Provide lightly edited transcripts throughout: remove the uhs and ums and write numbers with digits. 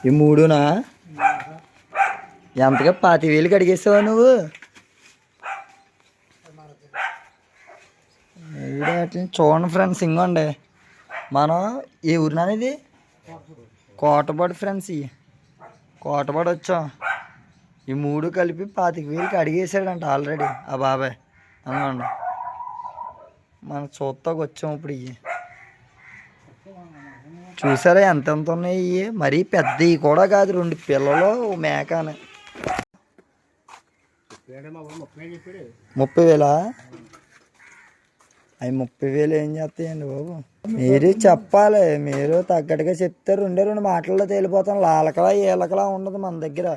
ఈ మూడునా ఎంతగా 25,000 కడిగేసావా నువ్వు? చూడండి ఫ్రెండ్స్, ఇంకోండి మనం ఏ ఊరినానేది కోటపాడు ఫ్రెండ్స్. ఇవి కోటపాడు వచ్చాం. ఈ మూడు కలిపి 25,000 అడిగేసాడంట ఆల్రెడీ ఆ బాబాయ్. అనుకోండి మనం చూస్తాకు వచ్చాం ఇప్పుడు. ఇవి చూసారా ఎంతెంత ఉన్నాయి? ఇవి మరీ పెద్దవి కూడా కాదు, 2 పిల్లలు మేక అని. 30,000? అవి 30,000 ఏం చేస్తాయండి బాబు? మీరు చెప్పాలి, మీరు తగ్గట్టుగా చెప్తే 2 మాటల్లో తేలిపోతాం. లాలకలా ఏలకలా ఉండదు మన దగ్గర.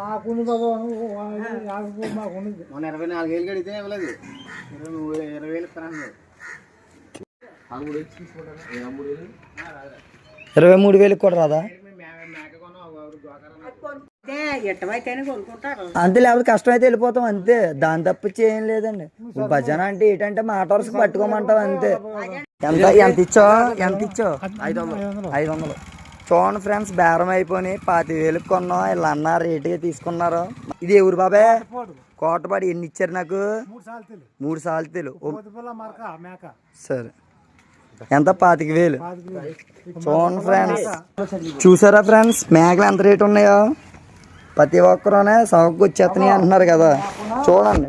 మాకు 24,000 కడిగితే ఇవ్వలేదు. 20,000 ఇస్తాను. 23,000 కూడా రాదా? అంతే, లేకపోతే కష్టం అయితే వెళ్ళిపోతాం అంతే. దాని తప్పించి ఏం లేదండి. భజన అంటే ఏంటంటే మాట వరుసకు పట్టుకోమంటావు అంతే. ఎంత ఇచ్చావు? 500. చూడండి ఫ్రెండ్స్, బేరం అయిపోయి 25,000 కొన్నాం. వీళ్ళు అన్న రేటుగా తీసుకున్నారు. ఇది ఎవరు బాబాయ్? కోటపాడు. ఎన్ని ఇచ్చారు నాకు? 3 సాల్తీలు. సరే, ఎంత? 25,000. చూడండి ఫ్రెండ్స్, చూసారా ఫ్రెండ్స్ మేకలు ఎంత రేటు ఉన్నాయో? ప్రతి ఒక్కరునే సౌకు వచ్చేస్తున్నాయి అంటున్నారు కదా. చూడండి.